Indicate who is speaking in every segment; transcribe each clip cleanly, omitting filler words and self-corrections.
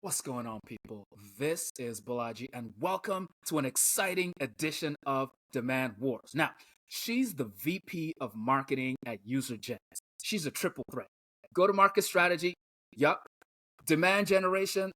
Speaker 1: What's going on, people? This is Balaji, and welcome to an exciting edition of Demand Wars. Now, she's the VP of Marketing at UserGems. She's a triple threat. Go to market strategy, yup. Demand generation,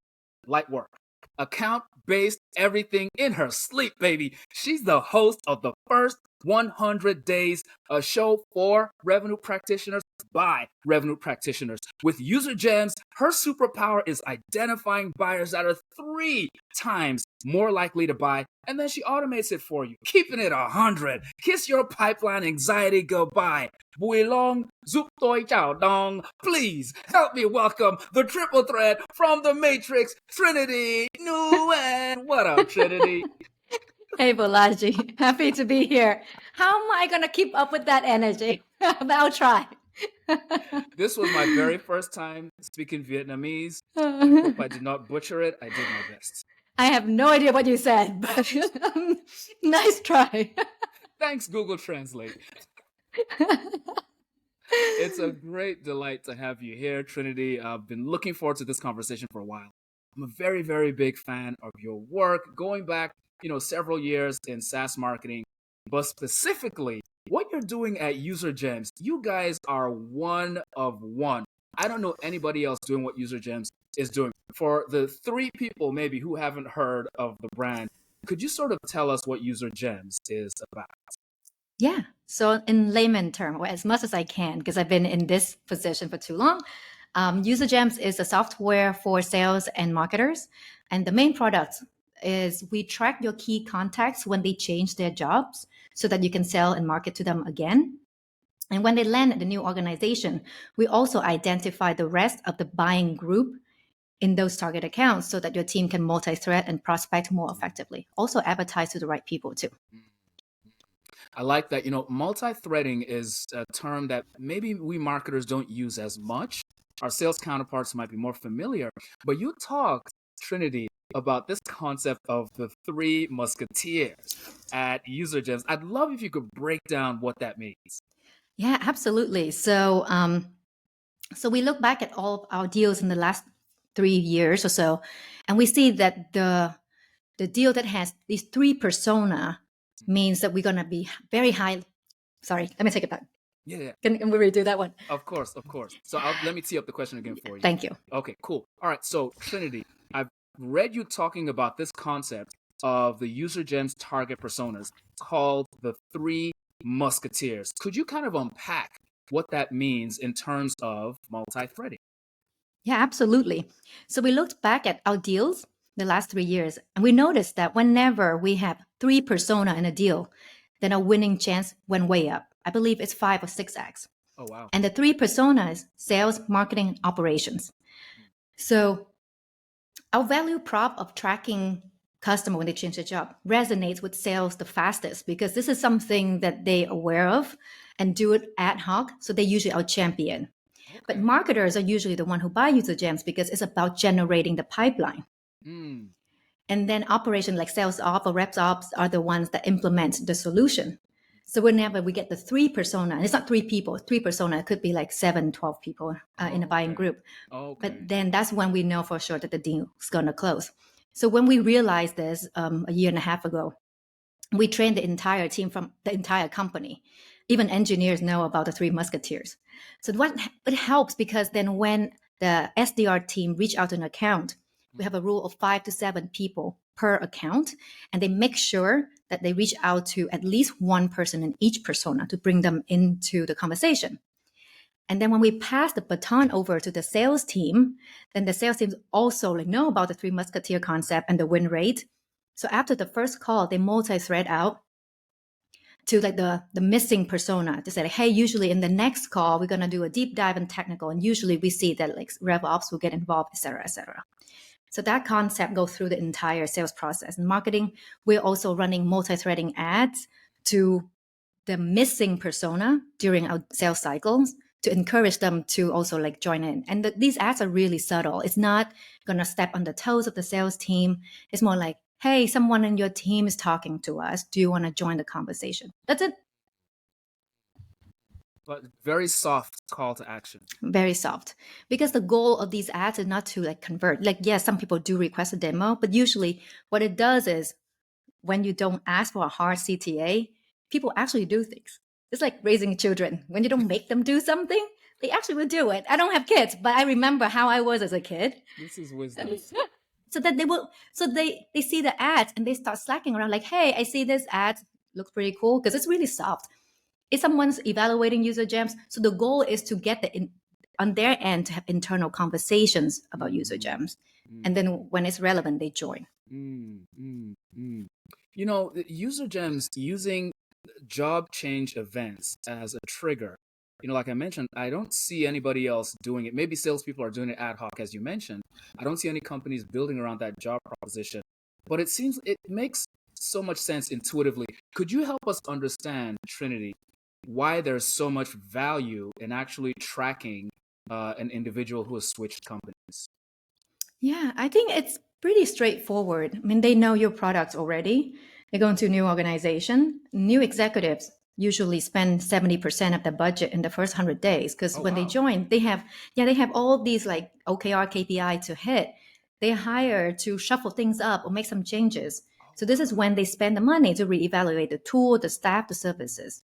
Speaker 1: light work. Account based everything in her sleep, baby. She's the host of the first 100 Days, a show for revenue practitioners by revenue practitioners. With User Gems, her superpower is identifying buyers that are 3 times more likely to buy, and then she automates it for you, keeping it 100. Kiss your pipeline anxiety goodbye. Bui long, zup toi chow dong. Please help me welcome the triple threat from the Matrix, Trinity Nguyen. What up, Trinity?
Speaker 2: Hey, Bolaji. Happy to be here. How am I going to keep up with that energy? But I'll try.
Speaker 1: This was my very first time speaking Vietnamese. I hope I did not butcher it. I did my best.
Speaker 2: I have no idea what you said, but nice try.
Speaker 1: Thanks, Google Translate. It's a great delight to have you here, Trinity. I've been looking forward to this conversation for a while. I'm a very, very big fan of your work, going back, several years in SaaS marketing, but specifically what you're doing at UserGems. You guys are one of one. I don't know anybody else doing what UserGems is doing. For the 3 people maybe who haven't heard of the brand, could you sort of tell us what UserGems is about?
Speaker 2: Yeah. So in layman term, or as much as I can, because I've been in this position for too long, UserGems is a software for sales and marketers. And the main product is we track your key contacts when they change their jobs so that you can sell and market to them again. And when they land at the new organization, we also identify the rest of the buying group in those target accounts so that your team can multi-thread and prospect more effectively. Also advertise to the right people too.
Speaker 1: I like that. Multi-threading is a term that maybe we marketers don't use as much. Our sales counterparts might be more familiar, but you talked, Trinity, about this concept of the 3 musketeers at UserGems. I'd love if you could break down what that means.
Speaker 2: Yeah, absolutely. So we look back at all of our deals in the last 3 years or so, and we see that the deal that has these 3 persona means that we're gonna be very high. Sorry, let me take it back.
Speaker 1: Yeah,
Speaker 2: Can we redo that one?
Speaker 1: of course. So let me tee up the question again for you.
Speaker 2: Thank you.
Speaker 1: Okay, cool. All right, so Trinity, I've read you talking about this concept of the UserGems target personas called the 3 musketeers. Could you kind of unpack what that means in terms of multi-threading?
Speaker 2: Yeah, absolutely. So we looked back at our deals the last 3 years, and we noticed that whenever we have 3 persona in a deal, then our winning chance went way up. I believe it's 5 or 6x.
Speaker 1: Oh, wow.
Speaker 2: And the 3 personas, sales, marketing, operations. So our value prop of tracking customer when they change their job resonates with sales the fastest because this is something that they're aware of and do it ad hoc. So they usually our champion. But marketers are usually the one who buy user gems because it's about generating the pipeline.
Speaker 1: Mm.
Speaker 2: And then operation like sales ops or reps ops are the ones that implement the solution. So whenever we get the 3 persona, and it's not 3 people, 3 persona, it could be like 7, 12 people in a buying group. But then that's when we know for sure that the deal is going to close. So when we realized this a year and a half ago, we trained the entire team from the entire company. Even engineers know about the 3 musketeers. So it helps because then when the SDR team reach out to an account, we have a rule of 5 to 7 people per account, and they make sure that they reach out to at least one person in each persona to bring them into the conversation. And then when we pass the baton over to the sales team, then the sales teams also know about the 3 musketeer concept and the win rate. So after the first call, they multi-thread out to the missing persona to say, hey, usually in the next call, we're going to do a deep dive and technical. And usually we see that rev ops will get involved, et cetera, et cetera. So that concept goes through the entire sales process. In marketing, we're also running multi-threading ads to the missing persona during our sales cycles to encourage them to also join in. And these ads are really subtle. It's not going to step on the toes of the sales team. It's more like, hey, someone in your team is talking to us. Do you want to join the conversation? That's it.
Speaker 1: But very soft call to action.
Speaker 2: Very soft, because the goal of these ads is not to like convert. Like, yes, some people do request a demo, but usually what it does is when you don't ask for a hard CTA, people actually do things. It's like raising children. When you don't make them do something, they actually will do it. I don't have kids, but I remember how I was as a kid.
Speaker 1: This is wisdom.
Speaker 2: So that they see the ads and they start slacking around like, hey, I see this ad, looks pretty cool, because it's really soft. If someone's evaluating user gems, so the goal is to get on their end to have internal conversations about user gems. And then when it's relevant, they join.
Speaker 1: You know, user gems using job change events as a trigger. You know, like I mentioned, I don't see anybody else doing it. Maybe salespeople are doing it ad hoc, as you mentioned. I don't see any companies building around that job proposition. But it makes so much sense intuitively. Could you help us understand, Trinity, why there's so much value in actually tracking an individual who has switched companies?
Speaker 2: Yeah, I think it's pretty straightforward. I mean, they know your products already. They go into a new organization. New executives usually spend 70% of the budget in the first 100 days, because when they join, they have all these like OKR KPI to hit. They hire to shuffle things up or make some changes. So this is when they spend the money to reevaluate the tool, the staff, the services.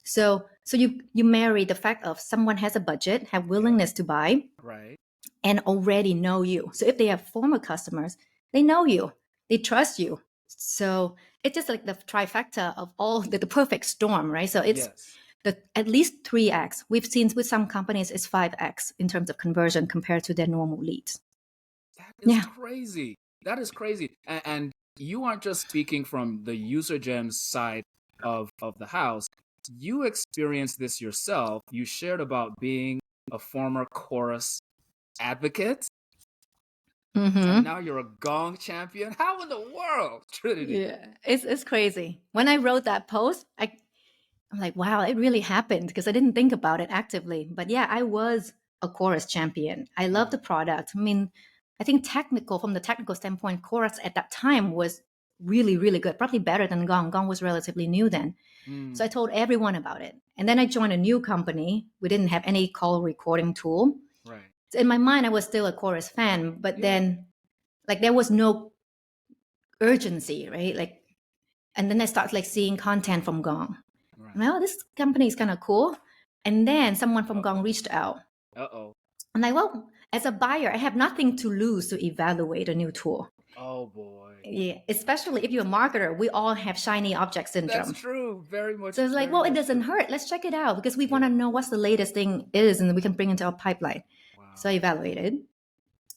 Speaker 2: So you marry the fact of someone has a budget, have willingness to buy,
Speaker 1: Right.
Speaker 2: and already know you. So if they have former customers, they know you, they trust you. So it's just like the trifecta of all the perfect storm, right? So it's at least 3x. We've seen with some companies it's 5x in terms of conversion compared to their normal leads.
Speaker 1: That is crazy. That is crazy. And you aren't just speaking from the user gems side of the house. You experienced this yourself. You shared about being a former chorus advocate. And now you're a gong champion. How in the world, Trinity?
Speaker 2: Yeah, it's crazy. When I wrote that post, I'm like, wow, it really happened, because I didn't think about it actively. But yeah, I was a chorus champion. I love the product. I mean, I think from the technical standpoint, chorus at that time was really, really good, probably better than Gong. Gong was relatively new then. So I told everyone about it. And then I joined a new company. We didn't have any call recording tool.
Speaker 1: Right.
Speaker 2: So in my mind, I was still a chorus fan, but then like there was no urgency, right? Like, and then I start like seeing content from Gong.
Speaker 1: Right.
Speaker 2: Well, this company is kind of cool. And then someone from Gong reached out. I'm like, well, as a buyer, I have nothing to lose to evaluate a new tool.
Speaker 1: Oh boy.
Speaker 2: Yeah, especially if you're a marketer, we all have shiny object syndrome.
Speaker 1: That's true. Very much.
Speaker 2: So it's like, well, it doesn't hurt. Let's check it out, because we want to know what's the latest thing is, and we can bring it into our pipeline. Wow. So I evaluated.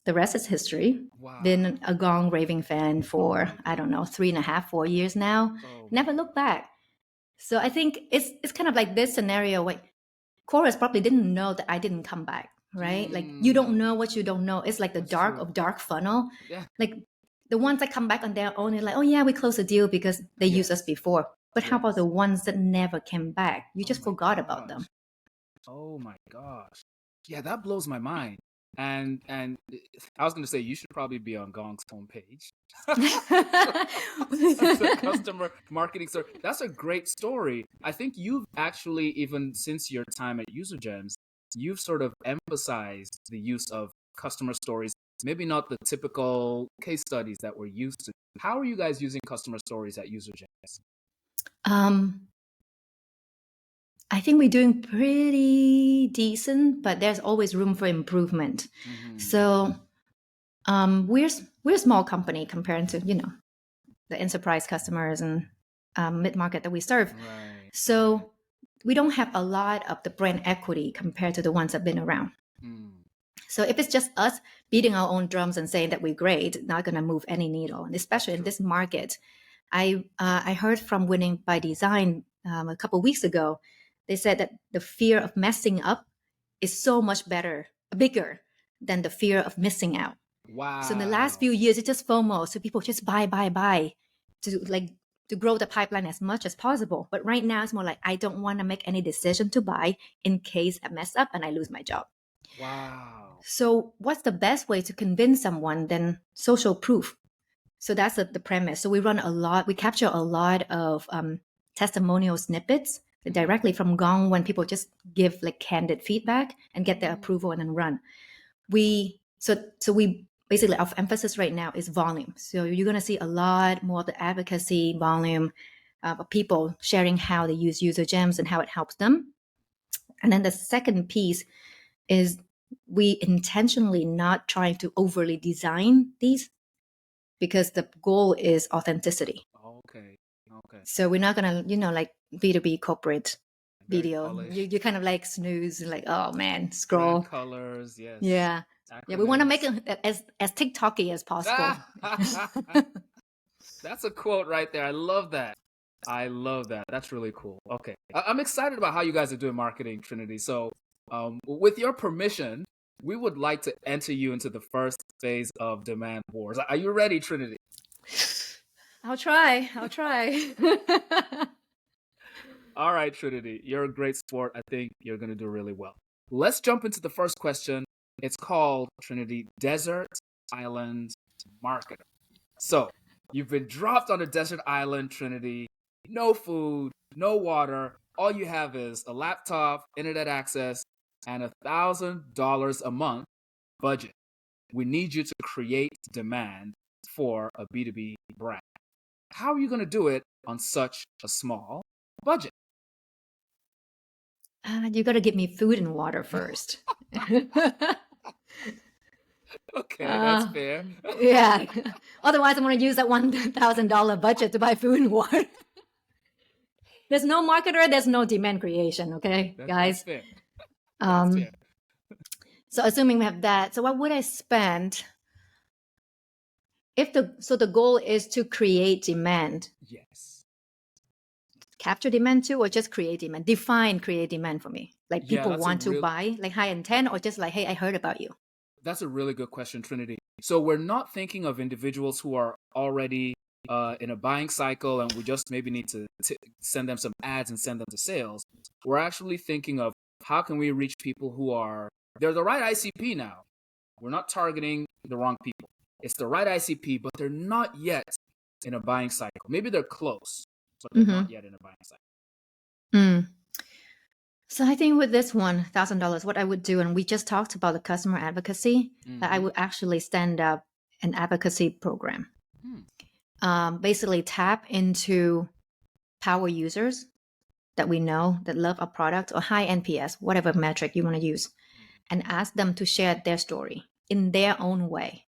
Speaker 2: The rest is history. Wow. Been a Gong raving fan for, I don't know, 3.5, 4 years now. Never looked back. So I think it's kind of like this scenario where chorus probably didn't know that I didn't come back, right? Like, you don't know what you don't know. It's like the dark funnel. Yeah. Like the ones that come back on their own, they're like, oh yeah, we closed a deal because they used us before. But how about the ones that never came back? You just forgot about them.
Speaker 1: Oh my gosh. Yeah, that blows my mind. And I was going to say, you should probably be on Gong's homepage. That's a customer marketing story. That's a great story. I think you've actually, even since your time at UserGems, you've sort of emphasized the use of customer stories, maybe not the typical case studies that we're used to. How are you guys using customer stories at UserGems? I think we're doing pretty decent, but there's always room for improvement. So we're a small company compared to, the enterprise customers and mid-market that we serve. Right. So we don't have a lot of the brand equity compared to the ones that have been around. So if it's just us beating our own drums and saying that we're great, not going to move any needle. And especially in this market, I heard from Winning by Design a couple of weeks ago. They said that the fear of messing up is so much bigger than the fear of missing out. Wow. So in the last few years, it's just FOMO. So people just buy to grow the pipeline as much as possible. But right now it's more like, I don't want to make any decision to buy in case I mess up and I lose my job. Wow. So what's the best way to convince someone than social proof? So that's the premise. So we capture a lot of testimonial snippets
Speaker 2: directly from Gong when people just give like candid feedback and get their approval and then run. We basically our emphasis right now is volume. So you're going to see a lot more of the advocacy volume of people sharing how they use user gems and how it helps them. And then the second piece is we intentionally not trying to overly design these because the goal is authenticity.
Speaker 1: Okay. Okay.
Speaker 2: So we're not gonna, like B2B corporate
Speaker 1: Very
Speaker 2: video.
Speaker 1: polished.
Speaker 2: You kind of like snooze, like, oh man,
Speaker 1: Brand
Speaker 2: scroll.
Speaker 1: colors, yes.
Speaker 2: Yeah. Yeah, we want to make it as TikToky as possible.
Speaker 1: That's a quote right there. I love that. That's really cool. Okay. I'm excited about how you guys are doing marketing, Trinity. So, with your permission, we would like to enter you into the first phase of Demand Wars. Are you ready, Trinity?
Speaker 2: I'll try.
Speaker 1: All right, Trinity. You're a great sport. I think you're going to do really well. Let's jump into the first question. It's called, Trinity, Desert Island Marketer. So, you've been dropped on a desert island, Trinity. No food, no water. All you have is a laptop, internet access, and $1,000 a month budget. We need you to create demand for a B2B brand. How are you going to do it on such a small budget?
Speaker 2: You got to give me food and water first.
Speaker 1: Okay, that's fair.
Speaker 2: Yeah. Otherwise, I'm going to use that $1,000 budget to buy food and water. There's no marketer, there's no demand creation. Okay, guys.
Speaker 1: That's fair.
Speaker 2: That's fair. So assuming we have that, so what would I spend? So the goal is to create demand.
Speaker 1: Yes.
Speaker 2: Capture demand too, or just create demand? Define create demand for me. Like people want to buy, like high intent, or just like, hey, I heard about you.
Speaker 1: That's a really good question, Trinity. So we're not thinking of individuals who are already in a buying cycle and we just maybe need to send them some ads and send them to sales. We're actually thinking of how can we reach people they're the right ICP now. We're not targeting the wrong people. It's the right ICP, but they're not yet in a buying cycle. Maybe they're close, but they're not yet in a buying cycle.
Speaker 2: So I think with this $1,000, what I would do, and we just talked about the customer advocacy, that I would actually stand up an advocacy program. Basically tap into power users that we know that love our product or high NPS, whatever metric you want to use, and ask them to share their story in their own way.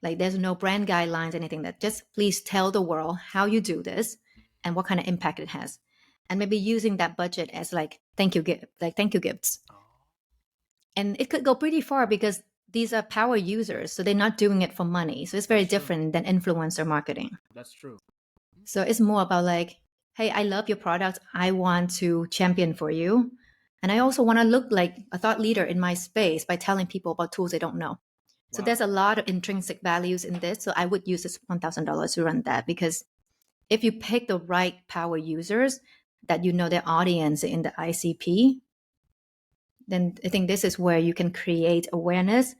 Speaker 2: Like there's no brand guidelines, anything, that just please tell the world how you do this and what kind of impact it has. And maybe using that budget as thank you gifts. And it could go pretty far because these are power users, so they're not doing it for money. So it's very different than influencer marketing.
Speaker 1: That's true.
Speaker 2: So it's more about hey, I love your product. I want to champion for you. And I also want to look like a thought leader in my space by telling people about tools they don't know. So there's a lot of intrinsic values in this. So I would use this $1,000 to run that, because if you pick the right power users that you know their audience in the ICP, then I think this is where you can create awareness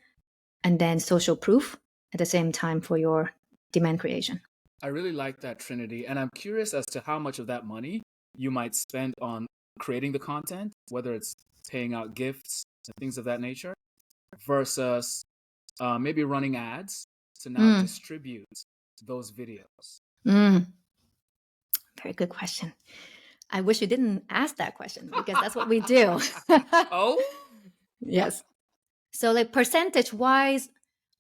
Speaker 2: and then social proof at the same time for your demand creation.
Speaker 1: I really like that, Trinity. And I'm curious as to how much of that money you might spend on creating the content, whether it's paying out gifts and things of that nature, versus maybe running ads to now distribute those videos.
Speaker 2: Very good question. I wish you didn't ask that question because that's what we do.
Speaker 1: Oh?
Speaker 2: Yes. So percentage wise,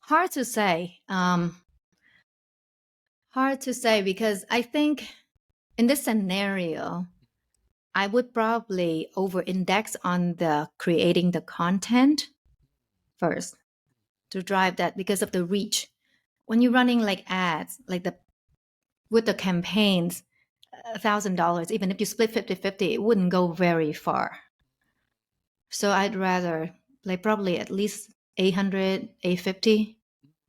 Speaker 2: hard to say. Because I think in this scenario, I would probably over index on the creating the content first to drive that because of the reach. When you're running ads, with the campaigns, $1,000, even if you split 50-50, it wouldn't go very far. So I'd rather probably at least 800, 850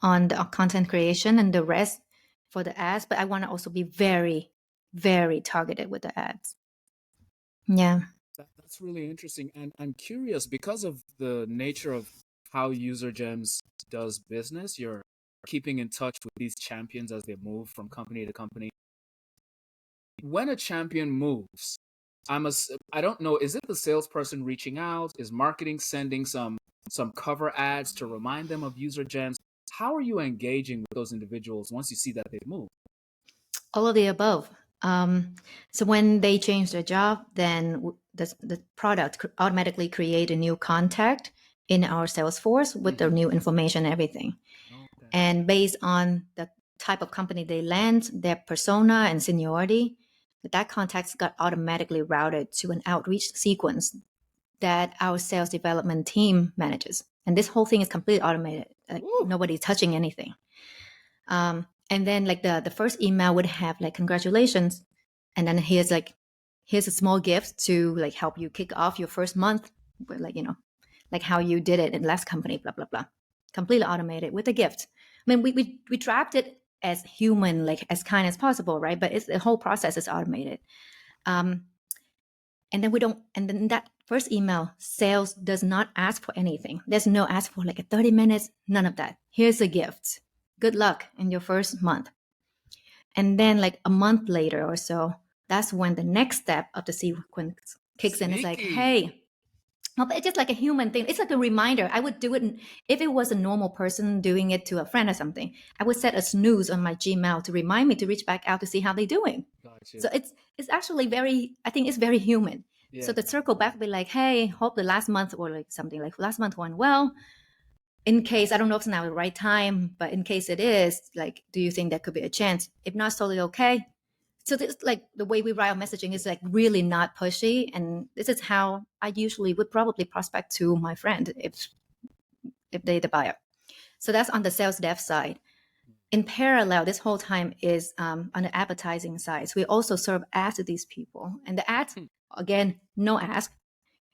Speaker 2: on the content creation and the rest for the ads. But I want to also be very, very targeted with the ads. Yeah.
Speaker 1: That's really interesting. And I'm curious, because of the nature of how User Gems does business, you're keeping in touch with these champions as they move from company to company. When a champion moves, I don't know. Is it the salesperson reaching out? Is marketing sending some cover ads to remind them of user gens? How are you engaging with those individuals once you see that they've moved?
Speaker 2: All of the above. So when they change their job, then the product automatically create a new contact in our Salesforce with their new information and everything.
Speaker 1: Okay.
Speaker 2: And based on the type of company they land, their persona and seniority, that contacts got automatically routed to an outreach sequence that our sales development team manages. And this whole thing is completely automated. Like nobody's touching anything. And then like the first email would have like congratulations, and then here's a small gift to like help you kick off your first month, like like how you did it in last company, blah blah blah, completely automated with a gift. I mean, we draft it as human, like as kind as possible, right? But the whole process is automated. And then we don't, and then that first email, sales does not ask for anything. There's no ask for like a 30 minutes, none of that. Here's a gift. Good luck in your first month. And then like a month later or so, that's when the next step of the sequence kicks in. It's like, hey, no, but it's just like a human thing. It's like a reminder. I would do it if it was a normal person doing it to a friend or something. I would set a snooze on my Gmail to remind me to reach back out to see how they're doing. Gotcha. So it's actually I think it's very human. Yeah. So the circle back be like, hey, hope the last month or like something like last month went well. In case, I don't know if it's now the right time, but in case it is, like, do you think there could be a chance? If not, totally okay. So this, like the way we write our messaging is like really not pushy, and this is how I usually would probably prospect to my friend if they're the buyer. So that's on the sales dev side. In parallel, this whole time is on the advertising side. So we also serve ads to these people, and the ads again, no ask.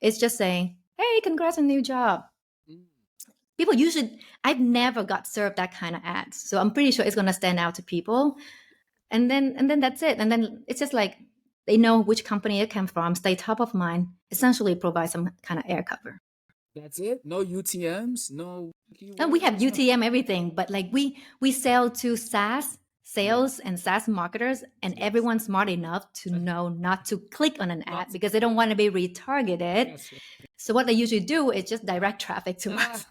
Speaker 2: It's just saying, "Hey, congrats on a new job." People usually, I've never got served that kind of ads, so I'm pretty sure it's gonna stand out to people. And then that's it. And then it's just like they know which company it came from, stay top of mind, essentially provide some kind of air cover.
Speaker 1: That's it? No UTMs? No keywords?
Speaker 2: And we have UTM everything, but like we sell to SaaS sales and SaaS marketers, and everyone's smart enough to know not to click on an ad because they don't want to be retargeted. Right. So what they usually do is just direct traffic to us.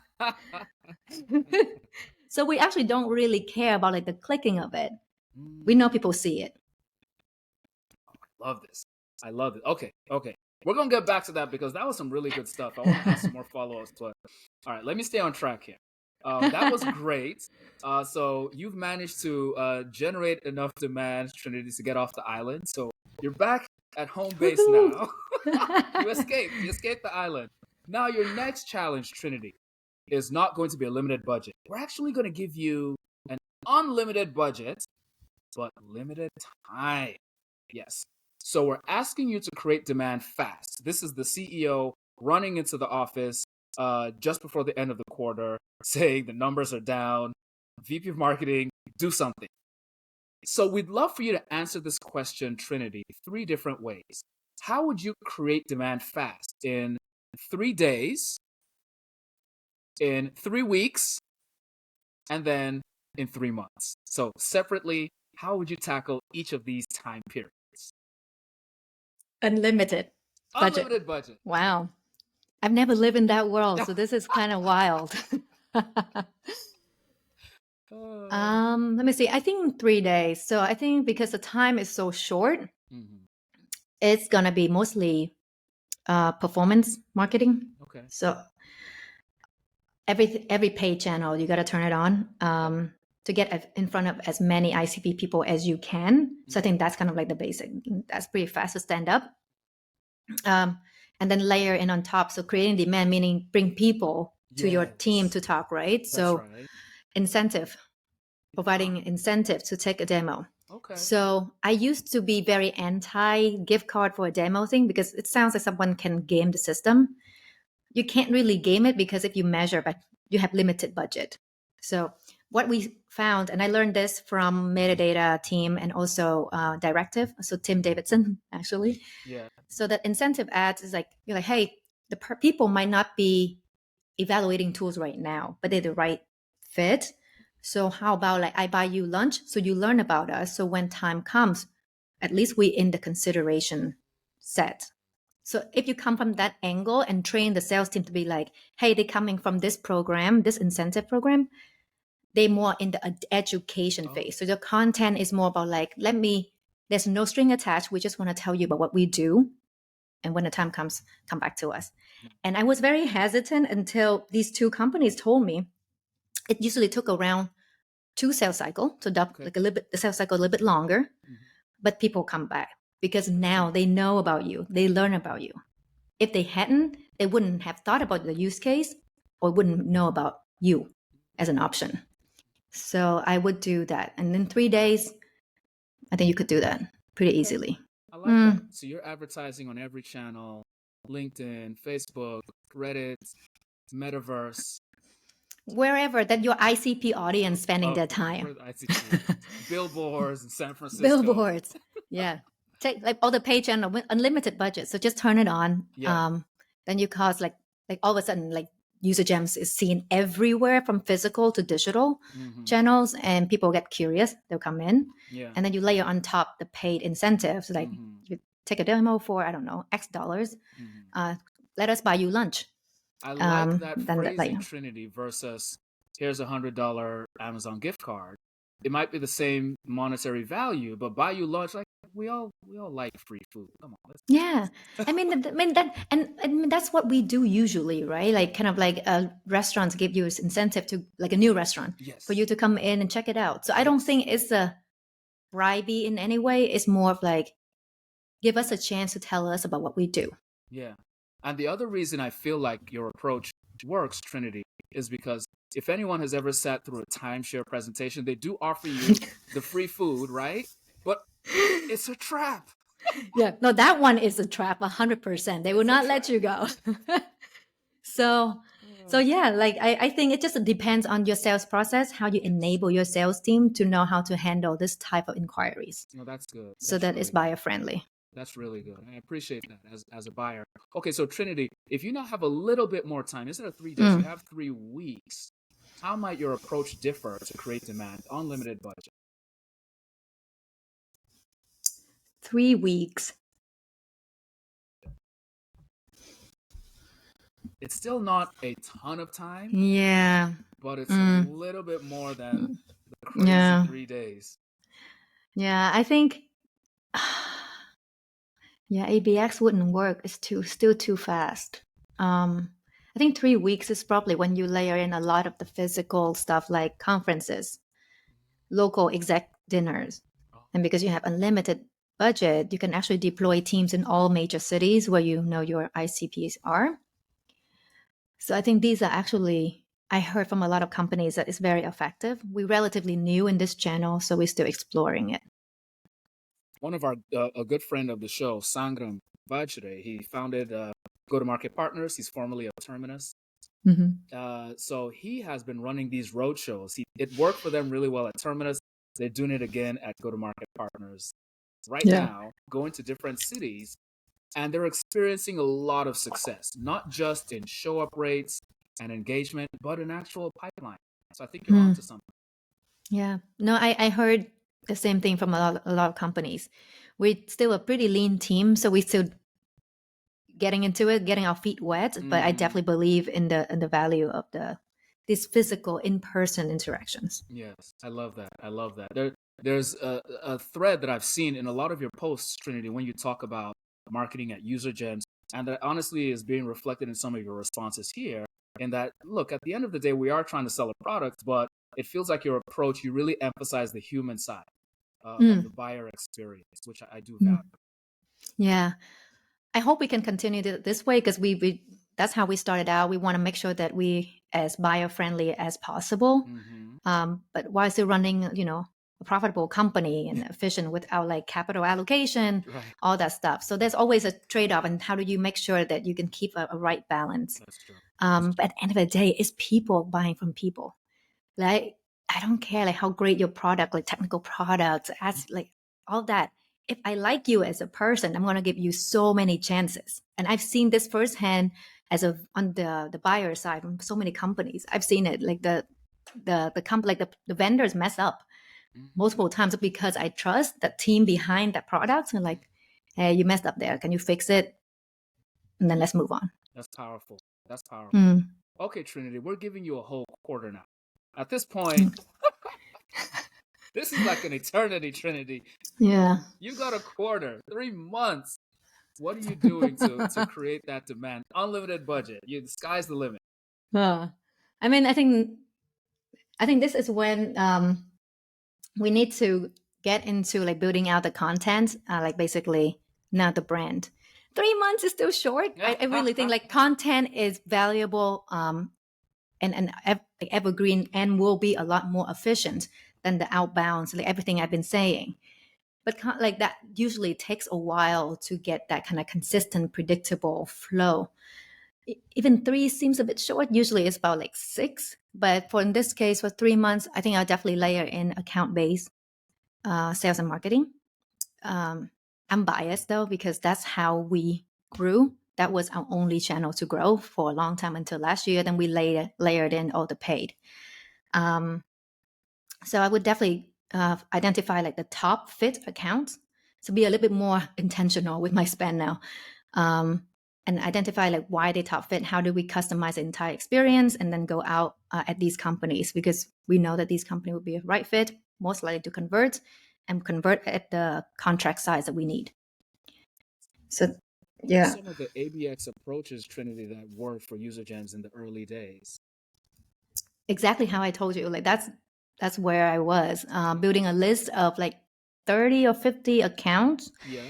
Speaker 2: So we actually don't really care about like the clicking of it. We know people see it.
Speaker 1: I love this. Okay. We're going to get back to that because that was some really good stuff. I want to ask some more follow-ups, but all right, let me stay on track here. That was great. So you've managed to generate enough demand, Trinity, to get off the island. So you're back at home base now. You escaped the island. Now your next challenge, Trinity, is not going to be a limited budget. We're actually going to give you an unlimited budget, but limited time. Yes. So we're asking you to create demand fast. This is the CEO running into the office just before the end of the quarter, saying the numbers are down. VP of Marketing, do something. So we'd love for you to answer this question, Trinity, 3 different ways. How would you create demand fast in 3 days, in 3 weeks, and then in 3 months? So separately, how would you tackle each of these time periods?
Speaker 2: Unlimited
Speaker 1: budget.
Speaker 2: Wow. I've never lived in that world, so this is kind of wild. Let me see. I think 3 days. So I think because the time is so short, it's gonna be mostly performance marketing. Okay. So every paid channel, you got to turn it on to get in front of as many ICP people as you can. So I think that's kind of like the basic. That's pretty fast to stand up. And then layer in on top. So creating demand, meaning bring people to your team to talk, right? That's so right. Incentive, providing incentive to take a demo. Okay. So I used to be very anti gift card for a demo thing because it sounds like someone can game the system. You can't really game it because if you measure, but you have limited budget. So what we found, and I learned this from metadata team and also Directive, so Tim Davidson, actually. Yeah. So that incentive ads is like, you're like, hey, the people might not be evaluating tools right now, but they're the right fit. So how about like I buy you lunch so you learn about us. So when time comes, at least we in the consideration set. So if you come from that angle and train the sales team to be like, hey, they're coming from this program, this incentive program, they're more in the education phase. So the content is more about like, there's no string attached. We just want to tell you about what we do. And when the time comes, come back to us. And I was very hesitant until these two companies told me it usually took around 2 sales cycle, so like a little bit, the sales cycle a little bit longer, but people come back because now they know about you, they learn about you. If they hadn't, they wouldn't have thought about the use case or wouldn't know about you as an option. So I would do that, and in 3 days, I think you could do that pretty easily.
Speaker 1: I like that. So you're advertising on every channel: LinkedIn, Facebook, Reddit, Metaverse,
Speaker 2: wherever that your ICP audience spending their time.
Speaker 1: Billboards in San Francisco.
Speaker 2: Billboards, yeah. Take like all the pay channel with unlimited budget, so just turn it on.
Speaker 1: Yeah.
Speaker 2: Then you cause like all of a sudden like User Gems is seen everywhere from physical to digital channels, and people get curious. They'll come in, and then you layer on top the paid incentives, like you take a demo for I don't know X dollars. Let us buy you lunch.
Speaker 1: I like that phrasing, Trinity, versus here's $100 Amazon gift card. It might be the same monetary value, but buy you lunch. Like we all like free food. Come on.
Speaker 2: Yeah, I mean that's what we do usually, right? Like kind of like restaurants give you an incentive to like a new restaurant for you to come in and check it out. So I don't think it's a bribey in any way. It's more of like give us a chance to tell us about what we do.
Speaker 1: Yeah. And the other reason I feel like your approach works, Trinity, is because if anyone has ever sat through a timeshare presentation, they do offer you the free food, right? But it's a trap.
Speaker 2: Yeah, no, that one is a trap, 100%. They will not let you go. So yeah, like I think it just depends on your sales process, how you enable your sales team to know how to handle this type of inquiries.
Speaker 1: No, that's good.
Speaker 2: So that is buyer friendly.
Speaker 1: That's really good. I appreciate that as a buyer. Okay, so Trinity, if you now have a little bit more time, instead of 3 days, you have 3 weeks. How might your approach differ to create demand on limited budget?
Speaker 2: 3 weeks.
Speaker 1: It's still not a ton of time.
Speaker 2: Yeah.
Speaker 1: But it's a little bit more than the crazy 3 days.
Speaker 2: Yeah, I think ABX wouldn't work. It's still too fast. I think 3 weeks is probably when you layer in a lot of the physical stuff like conferences, local exec dinners. And because you have unlimited budget, you can actually deploy teams in all major cities where you know your ICPs are. So I think these are actually, I heard from a lot of companies that it's very effective. We're relatively new in this channel, so we're still exploring it.
Speaker 1: One of our, a good friend of the show, Sangram Vajre, he founded Go-to-Market Partners. He's formerly of Terminus. So he has been running these road shows. It worked for them really well at Terminus. They're doing it again at Go-to-Market Partners right now, going to different cities, and they're experiencing a lot of success, not just in show-up rates and engagement, but in actual pipeline. So I think you're onto something. Yeah.
Speaker 2: No, I heard the same thing from a lot of companies. We're still a pretty lean team, so we're still getting into it, getting our feet wet. But I definitely believe in the value of these physical in-person interactions.
Speaker 1: Yes, I love that. I love that. There's a thread that I've seen in a lot of your posts, Trinity, when you talk about marketing at User Gems, and that honestly is being reflected in some of your responses here. In that, look, at the end of the day, we are trying to sell a product, but it feels like your approach, you really emphasize the human side of the buyer experience, which I do value.
Speaker 2: Yeah. I hope we can continue this way because we that's how we started out. We want to make sure that we as buyer friendly as possible, but while still running, a profitable company and efficient without like capital allocation, all that stuff. So there's always a trade off, and how do you make sure that you can keep a right balance?
Speaker 1: That's true.
Speaker 2: But at the end of the day, it's people buying from people. Like I don't care like how great your product, like technical products, as like all that. If I like you as a person, I'm going to give you so many chances. And I've seen this firsthand on the buyer side from so many companies. I've seen it like the vendors mess up multiple times because I trust the team behind that product and like, hey, you messed up there. Can you fix it? And then let's move on.
Speaker 1: That's powerful. That's powerful. Okay, Trinity, we're giving you a whole quarter now. At this point, this is like an eternity, Trinity.
Speaker 2: Yeah.
Speaker 1: You got a quarter, 3 months. What are you doing to create that demand? Unlimited budget. The sky's the limit.
Speaker 2: I mean, I think this is when we need to get into like building out the content, like basically not the brand. 3 months is still short. I really think like content is valuable and evergreen and will be a lot more efficient than the outbound. So like everything I've been saying. But like that usually takes a while to get that kind of consistent, predictable flow. Even 3 seems a bit short. Usually it's about like 6. But in this case, for 3 months, I think I'll definitely layer in account-based sales and marketing. I'm biased though, because that's how we grew. That was our only channel to grow for a long time until last year. Then we layered in all the paid. So I would definitely identify like the top fit accounts. So be a little bit more intentional with my spend now. And identify like why they top fit, how do we customize the entire experience, and then go out at these companies, because we know that these companies will be a right fit, most likely to convert, and convert at the contract size that we need. So yeah.
Speaker 1: Some of the ABX approaches, Trinity, that worked for user gens in the early days.
Speaker 2: Exactly how I told you, like that's where I was building a list of like 30 or 50 accounts.
Speaker 1: Yeah.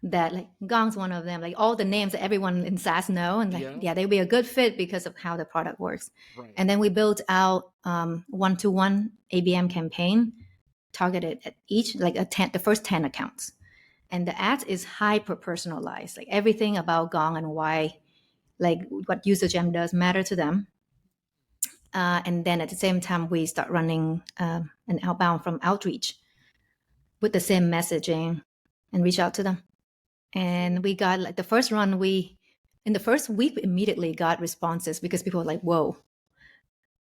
Speaker 2: That like Gong's one of them, like all the names that everyone in SaaS know, and like they'll be a good fit because of how the product works.
Speaker 1: Right.
Speaker 2: And then we built out one-to-one ABM campaign targeted at each like the first 10 accounts, and the ad is hyper personalized, like everything about Gong and why like what user gem does matter to them. And then at the same time we start running an outbound from outreach with the same messaging and reach out to them. And we got like the first run, in the first week, we immediately got responses because people were like, whoa,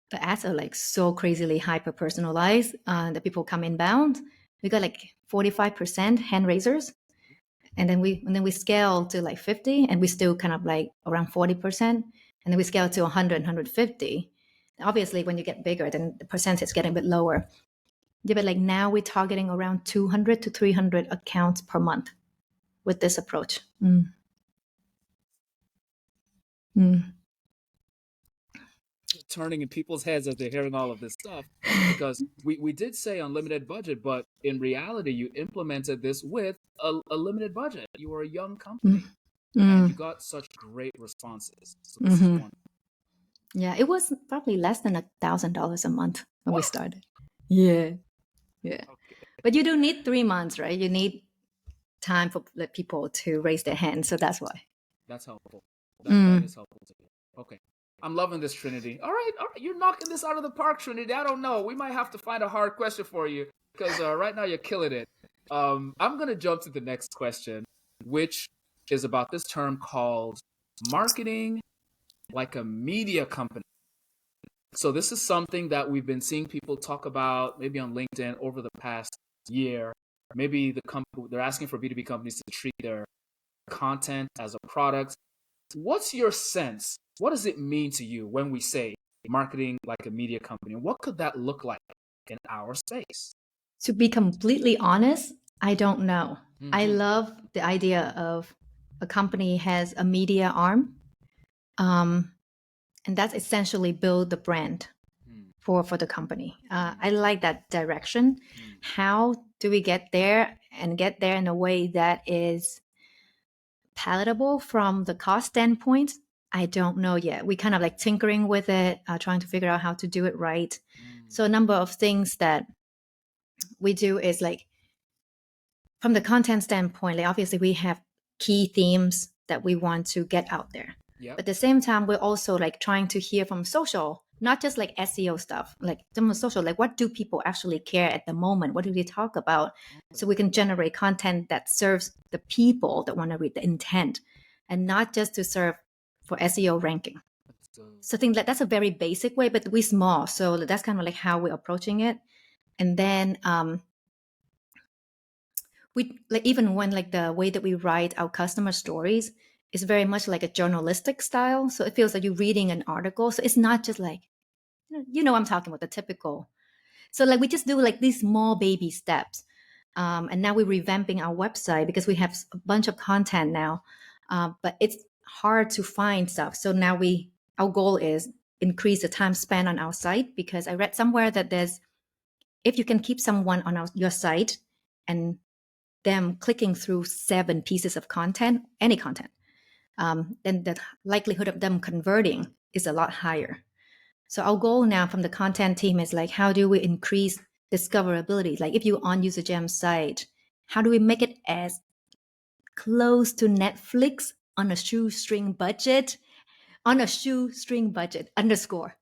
Speaker 2: the ads are like so crazily hyper personalized that people come inbound. We got like 45% hand raisers. And then we scaled to like 50, and we still kind of like around 40%. And then we scaled to 100, 150. Obviously, when you get bigger, then the percentage is getting a bit lower. Yeah, but like now we're targeting around 200 to 300 accounts per month with this approach.
Speaker 1: Turning in people's heads as they're hearing all of this stuff, because we did say unlimited budget, but in reality you implemented this with a limited budget. You were a young company and you got such great responses. So this is one.
Speaker 2: Yeah, it was probably less than $1,000 a month when we started. Yeah. Okay. But you do need 3 months, right? You need time for people to raise their hands, so that's why.
Speaker 1: That's helpful. That is helpful to me. Okay. I'm loving this, Trinity. All right. You're knocking this out of the park, Trinity. I don't know. We might have to find a hard question for you, because right now you're killing it. I'm going to jump to the next question, which is about this term called marketing like a media company. So this is something that we've been seeing people talk about maybe on LinkedIn over the past year. Maybe they're asking for B2B companies to treat their content as a product. What's your sense? What does it mean to you when we say marketing like a media company? What could that look like in our space?
Speaker 2: To be completely honest, I don't know. I love the idea of a company has a media arm. And that's essentially build the brand for the company. I like that direction. How do we get there, and get there in a way that is palatable from the cost standpoint? I don't know yet. We kind of like tinkering with it, trying to figure out how to do it right. So a number of things that we do is like, from the content standpoint, like obviously we have key themes that we want to get out there. Yep. But at the same time, we're also like trying to hear from social, not just like SEO stuff, like some social, like what do people actually care at the moment? What do they talk about? So we can generate content that serves the people that want to read, the intent, and not just to serve for SEO ranking. So I think that that's a very basic way, but we're small. So that's kind of like how we're approaching it. And then we like even when like the way that we write our customer stories is very much like a journalistic style. So it feels like you're reading an article. So it's not just like, I'm talking about the typical. So like we just do like these small baby steps. And now we're revamping our website because we have a bunch of content now. But it's hard to find stuff. So now our goal is increase the time spent on our site, because I read somewhere that if you can keep someone on your site and them clicking through 7 pieces of content, any content, then the likelihood of them converting is a lot higher. So our goal now from the content team is like, how do we increase discoverability? Like if you're on UserGem's site, how do we make it as close to Netflix on a shoestring budget underscore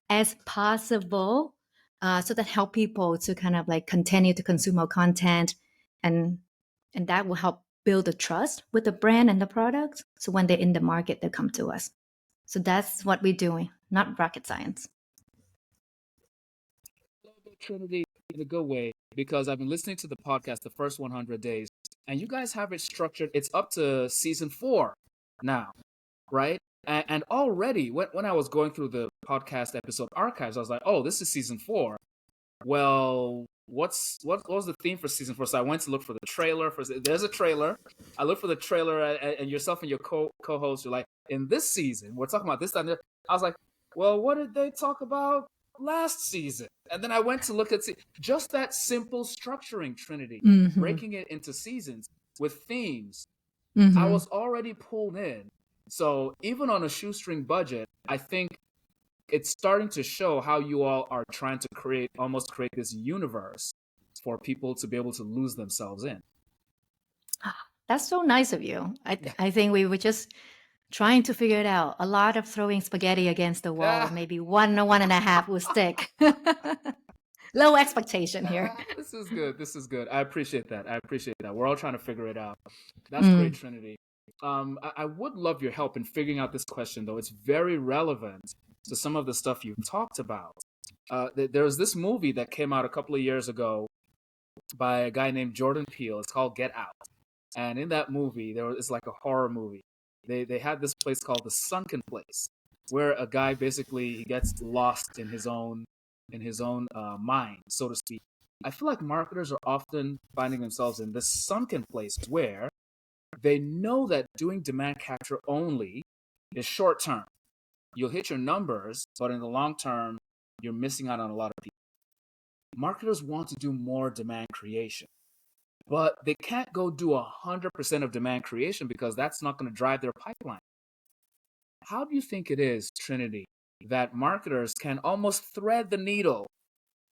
Speaker 2: as possible, so that help people to kind of like continue to consume our content, and that will help build the trust with the brand and the product. So when they're in the market, they come to us. So that's what we're doing, not rocket science.
Speaker 1: Trinity, in a good way, because I've been listening to the podcast the first 100 days, and you guys have it structured. It's up to season 4 now, right? And already, when I was going through the podcast episode archives, I was like, oh, this is season 4. Well, what was the theme for season 4? So I went to look for the trailer. There's a trailer. I looked for the trailer, and yourself and your co-host, you're like, in this season, we're talking about this time. I was like, well, what did they talk about last season? And then I went to look at just that simple structuring, Trinity, breaking it into seasons with themes. I was already pulled in. So even on a shoestring budget, I think it's starting to show how you all are trying to create this universe for people to be able to lose themselves in.
Speaker 2: That's so nice of you. I think we were just trying to figure it out. A lot of throwing spaghetti against the wall. Maybe 1 or 1.5 will stick. Low expectation here.
Speaker 1: This is good. I appreciate that. We're all trying to figure it out. That's great, Trinity. I would love your help in figuring out this question, though. It's very relevant to some of the stuff you've talked about. There was this movie that came out a couple of years ago by a guy named Jordan Peele. It's called Get Out. And in that movie, it's like a horror movie. They had this place called the Sunken Place, where a guy basically he gets lost in his own mind, so to speak. I feel like marketers are often finding themselves in this sunken place where they know that doing demand capture only is short term. You'll hit your numbers, but in the long term, you're missing out on a lot of people. Marketers want to do more demand creation, but they can't go do 100% of demand creation because that's not going to drive their pipeline. How do you think it is, Trinity, that marketers can almost thread the needle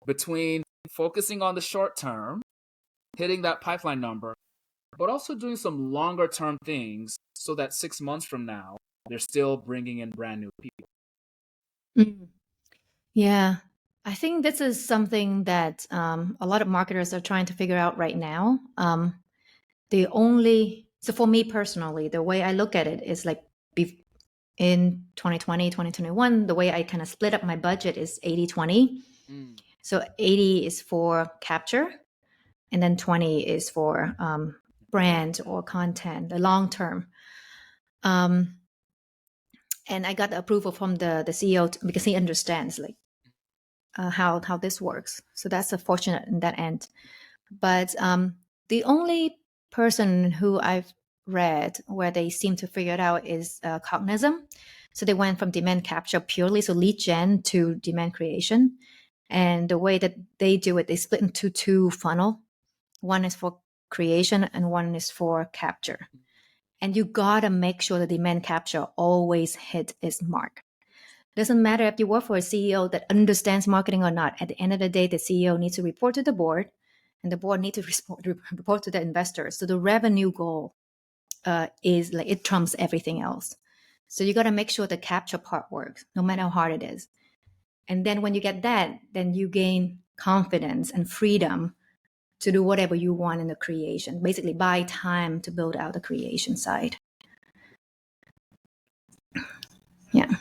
Speaker 1: between focusing on the short term, hitting that pipeline number, but also doing some longer term things so that 6 months from now, they're still bringing in brand new people?
Speaker 2: Yeah. I think this is something that a lot of marketers are trying to figure out right now. So for me personally, the way I look at it is like in 2020, 2021, the way I kind of split up my budget is 80-20. So 80 is for capture, and then 20 is for brand or content, the long term. And I got the approval from the CEO because he understands like how this works. So that's fortunate in that end. But the only person who I've read where they seem to figure it out is Cognism. So they went from demand capture purely, so lead gen, to demand creation. And the way that they do it, they split into 2 funnel. One is for creation and one is for capture. And you gotta make sure the demand capture always hit its mark. Doesn't matter if you work for a CEO that understands marketing or not. At the end of the day, the CEO needs to report to the board, and the board needs to report to the investors. So the revenue goal is like it trumps everything else. So you got to make sure the capture part works, no matter how hard it is. And then when you get that, then you gain confidence and freedom to do whatever you want in the creation. Basically, buy time to build out the creation side. Yeah.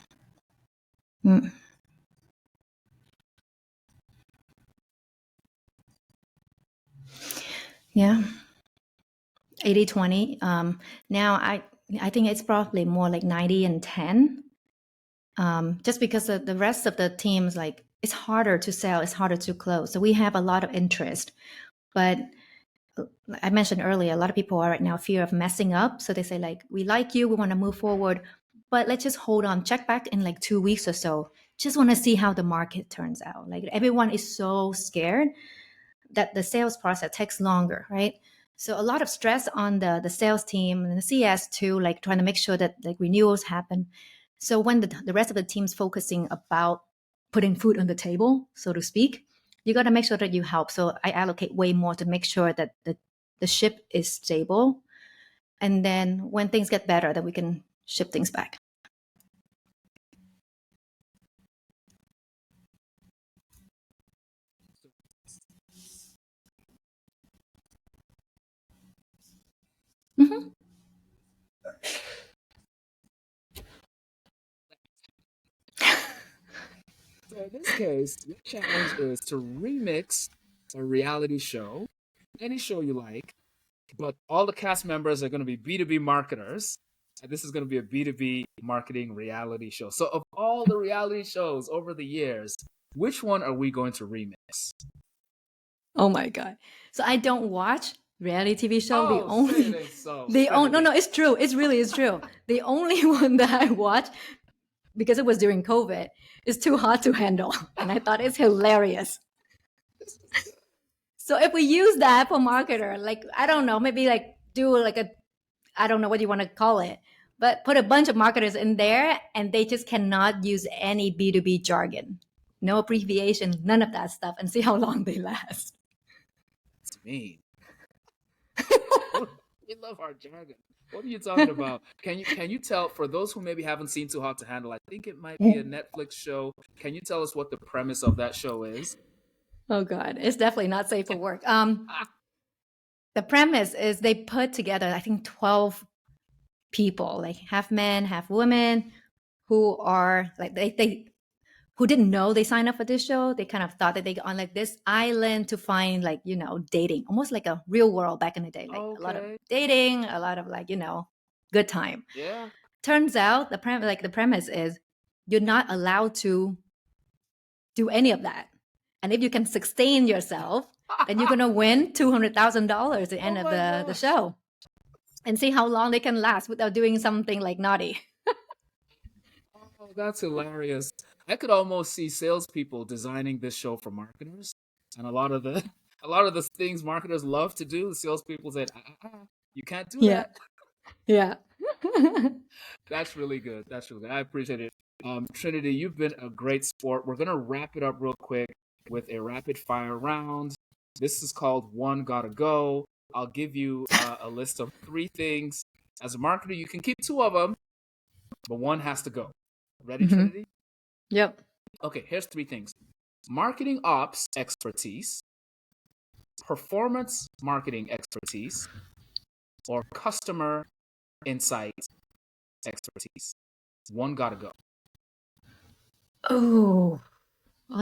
Speaker 2: Yeah. 80-20. Now I think it's probably more like 90 and 10. Just because the rest of the teams, like, it's harder to sell, it's harder to close. So we have a lot of interest. But I mentioned earlier, a lot of people are right now fear of messing up. So they say, like, we like you, we want to move forward, but let's just hold on, check back in like 2 weeks or so. Just want to see how the market turns out. Like, everyone is so scared that the sales process takes longer, right? So a lot of stress on the sales team and the CS too, like trying to make sure that like renewals happen. So when the rest of the team's focusing about putting food on the table, so to speak, you got to make sure that you help. So I allocate way more to make sure that the ship is stable. And then when things get better, then we can ship things back. Mm-hmm.
Speaker 1: So in this case, your challenge is to remix a reality show, any show you like, but all the cast members are going to be B2B marketers. And this is going to be a B2B marketing reality show. So, of all the reality shows over the years, which one are we going to remix?
Speaker 2: Oh my God. So I don't watch reality TV show.
Speaker 1: Oh, say it ain't so,
Speaker 2: No,
Speaker 1: Trinity.
Speaker 2: no, it's true. It's true. The only one that I watch, because it was during COVID, is Too Hot to Handle. And I thought it's hilarious. So if we use that for marketer, like, I don't know, maybe like do like I don't know what you want to call it, but put a bunch of marketers in there and they just cannot use any B2B jargon. No abbreviation, none of that stuff, and see how long they last.
Speaker 1: It's mean. We love our jargon. What are you talking about? Can you tell, for those who maybe haven't seen Too Hot to Handle? I think it might be a Netflix show. Can you tell us what the premise of that show is?
Speaker 2: Oh God, it's definitely not safe for work.
Speaker 1: Ah,
Speaker 2: The premise is they put together, I think, 12 people, like half men, half women, who are like they who didn't know they signed up for this show. They kind of thought that they got on like this island to find, like, dating, almost like a real world back in the day, like a lot of
Speaker 1: okay.
Speaker 2: dating, a lot of, like, good time.
Speaker 1: Yeah.
Speaker 2: Turns out the premise is you're not allowed to do any of that. And if you can sustain yourself, then you're gonna win $200,000 at the end
Speaker 1: Oh
Speaker 2: of
Speaker 1: my
Speaker 2: the
Speaker 1: gosh.
Speaker 2: show, and see how long they can last without doing something like naughty.
Speaker 1: Oh, that's hilarious. I could almost see salespeople designing this show for marketers, and a lot of the a lot of the things marketers love to do. The salespeople said, "You can't do
Speaker 2: Yeah,
Speaker 1: that."
Speaker 2: yeah.
Speaker 1: That's really good. That's really good. I appreciate it. Trinity, you've been a great sport. We're gonna wrap it up real quick with a rapid fire round. This is called One Gotta Go. I'll give you a list of three things. As a marketer, you can keep two of them, but one has to go. Ready,
Speaker 2: Hmm.
Speaker 1: Trinity?
Speaker 2: Yep.
Speaker 1: Okay, here's three things: marketing ops expertise, performance marketing expertise, or customer insight expertise. One gotta go.
Speaker 2: Oh,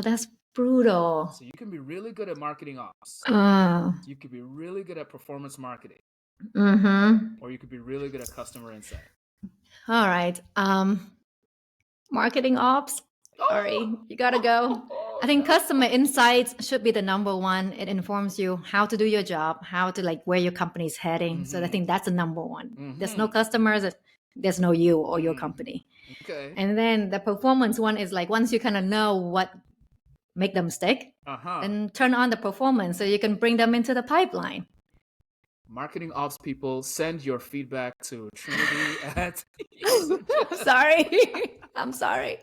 Speaker 2: that's brutal.
Speaker 1: So you can be really good at marketing ops,
Speaker 2: Uh,
Speaker 1: you could be really good at performance marketing,
Speaker 2: mm-hmm.
Speaker 1: or you could be really good at customer insight.
Speaker 2: All right. Marketing ops. Sorry, you gotta go.
Speaker 1: Oh
Speaker 2: I think customer
Speaker 1: no.
Speaker 2: insights should be the number one. It informs you how to do your job, how to, like, where your company is heading. So I
Speaker 1: Mm-hmm.
Speaker 2: think that's the number one. There's no
Speaker 1: Mm-hmm.
Speaker 2: customers, there's no you or your
Speaker 1: Mm.
Speaker 2: company.
Speaker 1: Okay.
Speaker 2: And then the performance one is like, once you kind of know what make them stick,
Speaker 1: Uh-huh.
Speaker 2: then turn on the performance so you can bring them into the pipeline.
Speaker 1: Marketing ops people, send your feedback to Trinity at userjet.
Speaker 2: Sorry. I'm sorry.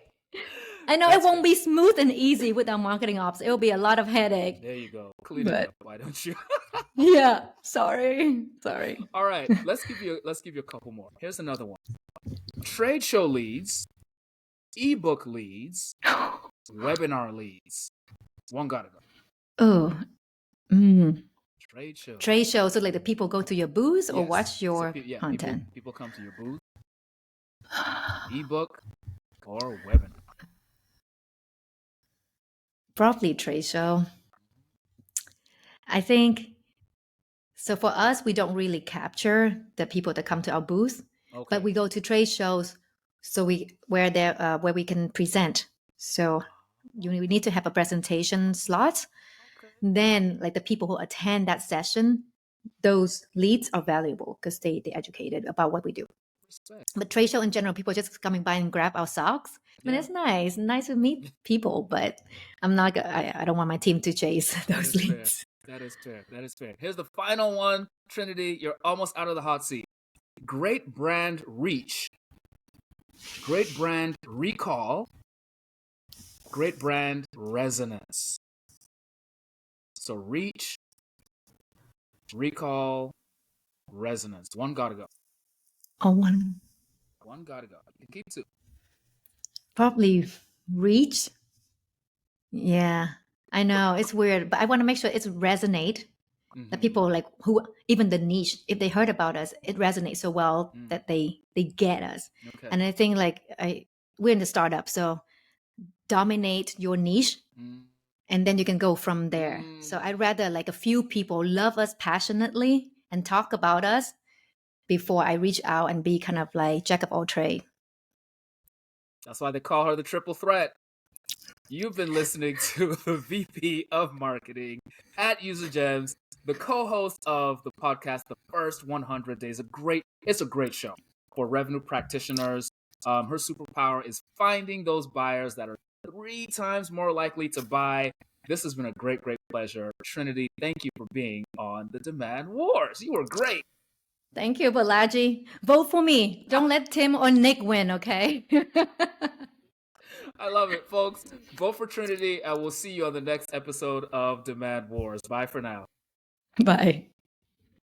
Speaker 2: I know it
Speaker 1: That's
Speaker 2: won't
Speaker 1: good.
Speaker 2: be smooth and easy with our marketing ops. It will be a lot of headache.
Speaker 1: There you go. Clean it
Speaker 2: But
Speaker 1: up, why don't you?
Speaker 2: yeah, sorry. Sorry.
Speaker 1: All right, let's give you a couple more. Here's another one. Trade show leads, ebook leads, webinar leads. One gotta go.
Speaker 2: Oh, mm.
Speaker 1: Trade show
Speaker 2: Trade
Speaker 1: leads.
Speaker 2: shows. So, like, the people go to your booth or
Speaker 1: Yes.
Speaker 2: watch
Speaker 1: So
Speaker 2: your
Speaker 1: yeah, people
Speaker 2: content.
Speaker 1: people come to your booth, ebook or webinar.
Speaker 2: Probably trade show. I think So for us, we don't really capture the people that come to our booth,
Speaker 1: Okay.
Speaker 2: but we go to trade shows, so where we can present. So we need to have a presentation slot.
Speaker 1: Okay.
Speaker 2: Then, like the people who attend that session, those leads are valuable because they educated about what we do.
Speaker 1: Respect.
Speaker 2: But trade show in general, people just coming by and grab our socks. I mean,
Speaker 1: Yeah.
Speaker 2: it's nice to meet people, but I'm not. I don't want my team to chase those
Speaker 1: is fair.
Speaker 2: leads.
Speaker 1: That is fair. That is fair. Here's the final one, Trinity. You're almost out of the hot seat. Great brand reach, great brand recall, great brand resonance. So reach, recall, resonance. One gotta go.
Speaker 2: Oh, one
Speaker 1: One gotta go. You can keep two.
Speaker 2: probably reach. Yeah, I know it's weird, but I want to make sure it's resonate. That people like who even the niche, if they heard about us, it resonates so well that they get us.
Speaker 1: Okay.
Speaker 2: And I think like we're in the startup, so dominate your niche, and then you can go from there. So I'd rather like a few people love us passionately and talk about us before I reach out and be kind of like jack of all trade.
Speaker 1: That's why they call her the triple threat. You've been listening to the VP of Marketing at UserGems, the co-host of the podcast, The First 100 Days. It's a great show for revenue practitioners. Her superpower is finding those buyers that are 3 times more likely to buy. This has been a great pleasure. Trinity, thank you for being on the Demand Wars. You were great.
Speaker 2: Thank you, Balaji. Vote for me. Don't let Tim or Nick win, okay?
Speaker 1: I love it, folks. Vote for Trinity, and we'll see you on the next episode of Demand Wars. Bye for now.
Speaker 2: Bye.